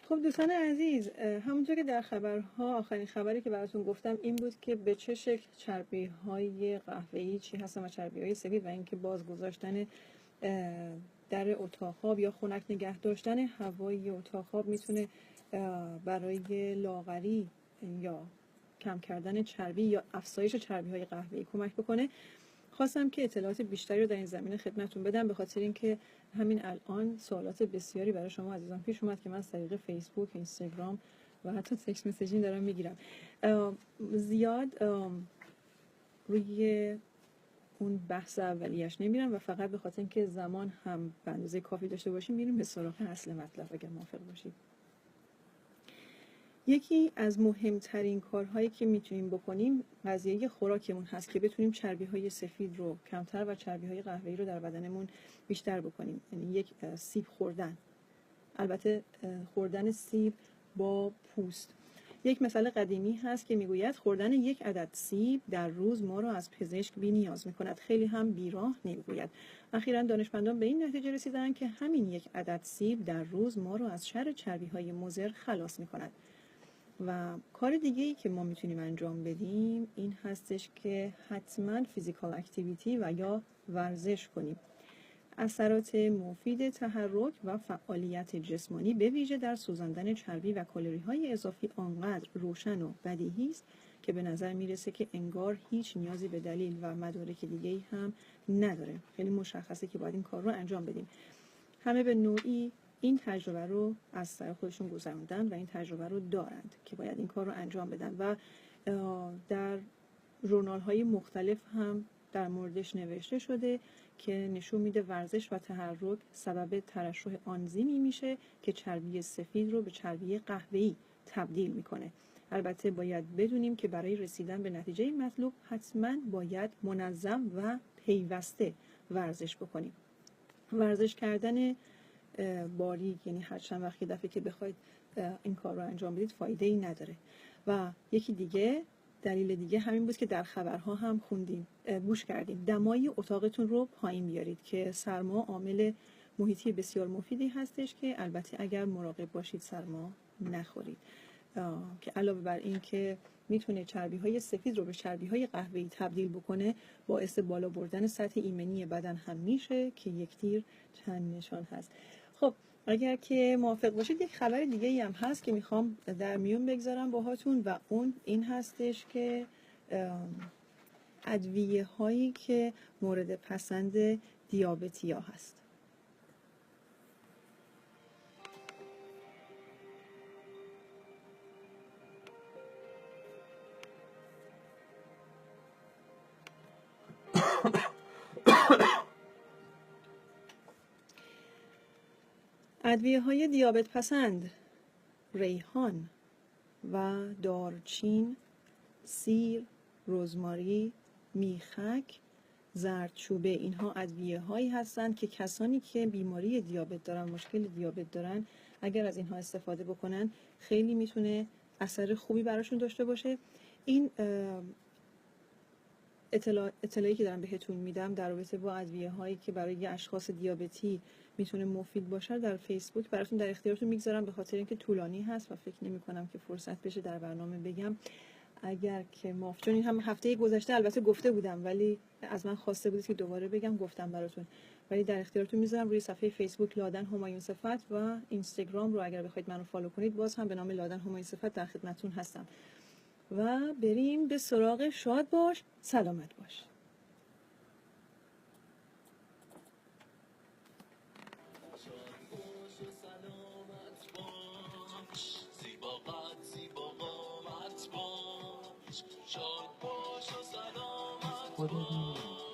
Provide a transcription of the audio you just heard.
خب دوستان عزیز، همونطور که در خبرها آخرین خبری که براتون گفتم این بود که به چه شکل چربی‌های قهوه‌ای چی هستن و چربی‌های سفید و اینکه باز گذاشتن در اتاق خواب یا خنک نگه داشتن هوای اتاق خواب میتونه برای لاغری یا کم کردن چربی یا افزایش چربی‌های قهوه‌ای کمک بکنه. خواستم که اطلاعات بیشتری رو در این زمینه خدمتتون بدم، به خاطر اینکه همین الان سوالات بسیاری برای شما عزیزان پیش اومد که من از طریق فیسبوک، اینستاگرام و حتی تکست مسیجین دارم میگیرم. زیاد روی اون بحث اولیش نمیرم و فقط به خاطر اینکه زمان هم به اندازه کافی داشته باشیم میریم به سراغ اصل مطلب اگر موافق باشید. یکی از مهمترین کارهایی که میتونیم بکنیم قضیه خوراکمون هست که بتونیم چربی‌های سفید رو کمتر و چربی‌های قهوه‌ای رو در بدنمون بیشتر بکنیم. یعنی یک سیب خوردن، البته خوردن سیب با پوست. یک مثال قدیمی هست که میگوید خوردن یک عدد سیب در روز ما را از پزشک بی‌نیاز می‌کند، خیلی هم بیراه نمیگوید. اخیراً دانشمندان به این نتیجه رسیدند که همین یک عدد سیب در روز ما را از شر چربی‌های مضر خلاص می‌کند. و کار دیگه‌ای که ما میتونیم انجام بدیم این هستش که حتما فیزیکال اکتیویتی و یا ورزش کنیم. اثرات مفید تحرک و فعالیت جسمانی به ویژه در سوزاندن چربی و کالری‌های اضافی آنقدر روشن و بدیهی است که به نظر میرسه که انگار هیچ نیازی به دلیل و مدارک دیگه‌ای هم نداره. خیلی مشخصه که باید این کار رو انجام بدیم. همه به نوعی این تجربه رو از سر خودشون گذروندن و این تجربه رو دارند که باید این کار رو انجام بدن و در ژورنال های مختلف هم در موردش نوشته شده که نشون میده ورزش و تحرک سبب ترشح آنزیمی میشه که چربی سفید رو به چربی قهوه‌ای تبدیل میکنه. البته باید بدونیم که برای رسیدن به نتیجه مطلوب حتما باید منظم و پیوسته ورزش بکنیم. ورزش کردن باریک، یعنی هر چند وقت دفعه که بخواید این کار رو انجام بدید فایده ای نداره. و یکی دیگه دلیل دیگه همین بود که در خبرها هم خوندیم، گوش کردیم، دمای اتاقتون رو پایین بیارید که سرما عامل محیطی بسیار مفیدی هستش که البته اگر مراقب باشید سرما نخورید، که علاوه بر این که میتونه چربی‌های سفید رو به چربی‌های قهوه‌ای تبدیل بکنه، باعث بالا بردن سطح ایمنی بدن هم میشه که یک تیر چند نشان هست. خب اگر که موافق باشید یک خبر دیگه ای هم هست که میخوام در میون بگذارم باهاتون و اون این هستش که ادویه هایی که مورد پسند دیابتی‌ها هست. ادویه‌های دیابت پسند: ریحان و دارچین، سیر، رزماری، میخک، زردچوبه. اینها ادویه‌هایی هستند که کسانی که بیماری دیابت دارن، مشکل دیابت دارن، اگر از اینها استفاده بکنن خیلی میتونه اثر خوبی براشون داشته باشه. این اطلاعی که دارم بهتون میدم در رابطه با ادویه‌هایی که برای اشخاص دیابتی میتونه مفید باشه در فیسبوک براتون در اختیارتون میگذارم، به خاطر اینکه طولانی هست و فکر نمی‌کنم که فرصت بشه در برنامه بگم. اگر که چون این هم هفته گذشته البته گفته بودم ولی از من خواسته بودید که دوباره بگم، گفتم براتون، ولی در اختیارتون میذارم روی صفحه فیسبوک لادن همایون صفت و اینستاگرام رو اگر بخواید منو فالو کنید باز هم به نام لادن همایون صفت در خدمتتون هستم. و بریم به سراغ شاد باش سلامت باش. خودت